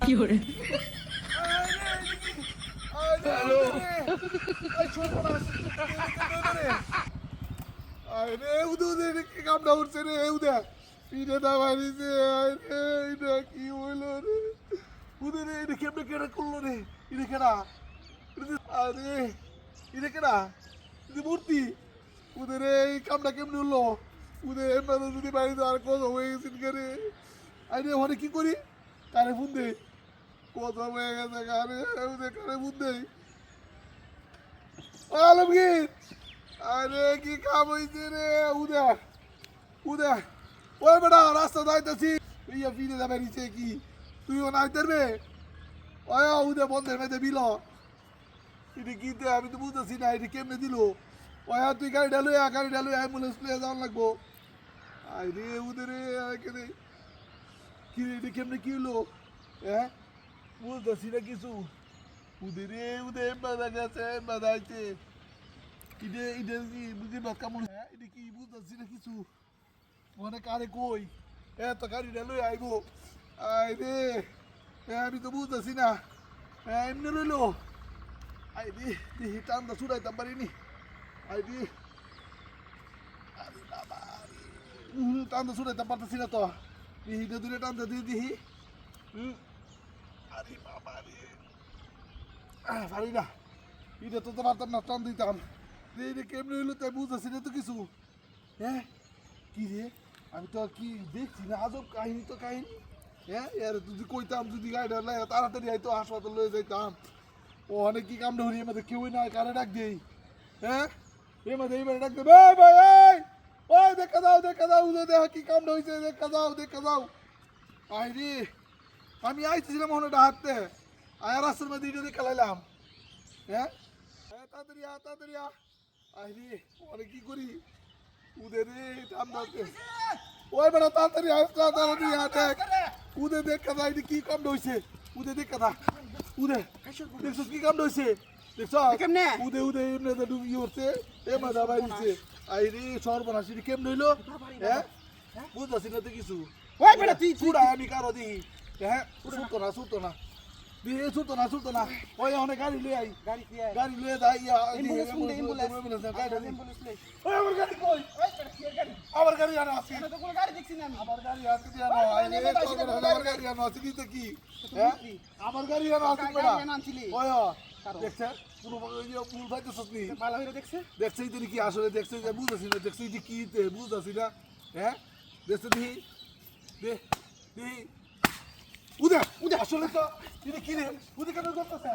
fiore. আরে উদে কি কামটা উঠছে রে উদে পিঠে দা মারিছে আরে এটা কি হইলো রে উদে রে এটা কেমনে কেটে করলো রে এটা কেডা আরে এটা কেডা এটা মূর্তি উদে রে এই কামটা কেমনে হলো উদে এমনি যদি বাড়িতে আর কথা হয়ে গেছেন কে রে আরে ওখানে কি করি কারে ফোন দে কথা হয়ে গেছে কারে উদে কারে ফোন দে আলমগীর আরে কি কাম হইছে রে উদে উদে ওই বেটা রাস্তা যাইতেছি ইয়া ফিরে যাবে নিচে কি তুই ও নাই ধরবে ওই উদে বন্ধের মেয়েদের বিল এটা কি দে আমি তো বুঝতেছি না এটা কেমনে দিল ওই তুই গাড়িটা লই অ্যাম্বুলেন্স লইয়া যাওয়ার লাগবো আরে উদে রে কেনে কি রে এটা কেমনে কি হলো হ্যাঁ বুঝতেছি না কিছু উদে রে উদে বাধা গেছে বাধা আইছে এটা কি বুঝি না কেমন হ্যাঁ এটা কি বুঝতেছি না কিছু মনে কারে কই এত গাড়িটা লই আইবো আই রে আমি তো বুঝতেছি না এমনি লইলো আই রে দেখি টানটা ছুটাইতাম পারিনি আই রে আরে বাবা টানটা ছুটাইতাম পারতেছি না তো হিটা দূরে টানতে দিয়ে দিহি আরে বাবা রে পারি না এটা তো পারতাম না টান দিতাম রে কেমনি হইলো তাই বুঝতেছি না তো কিছু হ্যাঁ কি রে আমি তো কি দেখছি না আজব কাহিনী তো কাহিনী হ্যাঁ এর যদি কইতাম যদি গাড়িটা লাগে তাড়াতাড়ি হয়তো হাসপাতাল লয়ে যাইতাম ও অনেক কি কামটা হরি আমাদের কেউই না কারে ডাক দেই হ্যাঁ এমাদের এইবারে ডাক দেবে এই ভাই এই ওই দেখা দাও উদে দেখা কি কামটা হয়েছে দেখা দাও আই রে আমি আইতেছিলাম ওখানে হাঁটতে আয়া রাস্তার মধ্যে এটা দেখে লাইলাম হ্যাঁ তাড়াতাড়ি আই রে অনেক কি করি উদে রে টামদাতে ওই বেটা তাড়াতাড়ি দেখ উদে দেখ কাদা এটা কি কামটা হইছে উদে দেখ কাদা উদে দেখছস কি কামটা হইছে দেখছ কেমনে উদে এমনি তো ডুবি উঠছে এ মাথা বাইছে আই রে সর্বনাশ এটা কেমনে হইলো হ্যাঁ বুঝতাছি না তো কিছু ওই বেটা তুই চুড়া আমি কারো দিই হ্যাঁ ছুটতো না দিয়ে ছুটতো না ওই অনেক গাড়ি লই আই গাড়ি লয়ে যাই অ্যাম্বুলেন্স ওই আমার গাড়ি কই আমার গাড়ি আনা আছে তো কোনো গাড়ি দেখছি না আমি আমার গাড়ি আছে দিয়া না আমার গাড়ি আনা আছে দিতে কি হ্যাঁ আমার গাড়ি আনা আছে বেটা ওই দেখছে পুরো ওই যে পুল যাইতেছস নি ভালো হইরে দেখছে দেখছে তুই কি আসলে দেখছে যে বুঝাছি না দেখছে যে কি বুঝাছি না হ্যাঁ দেখছে দে উদে আসলে তো কি রে উদে কেন করতেছে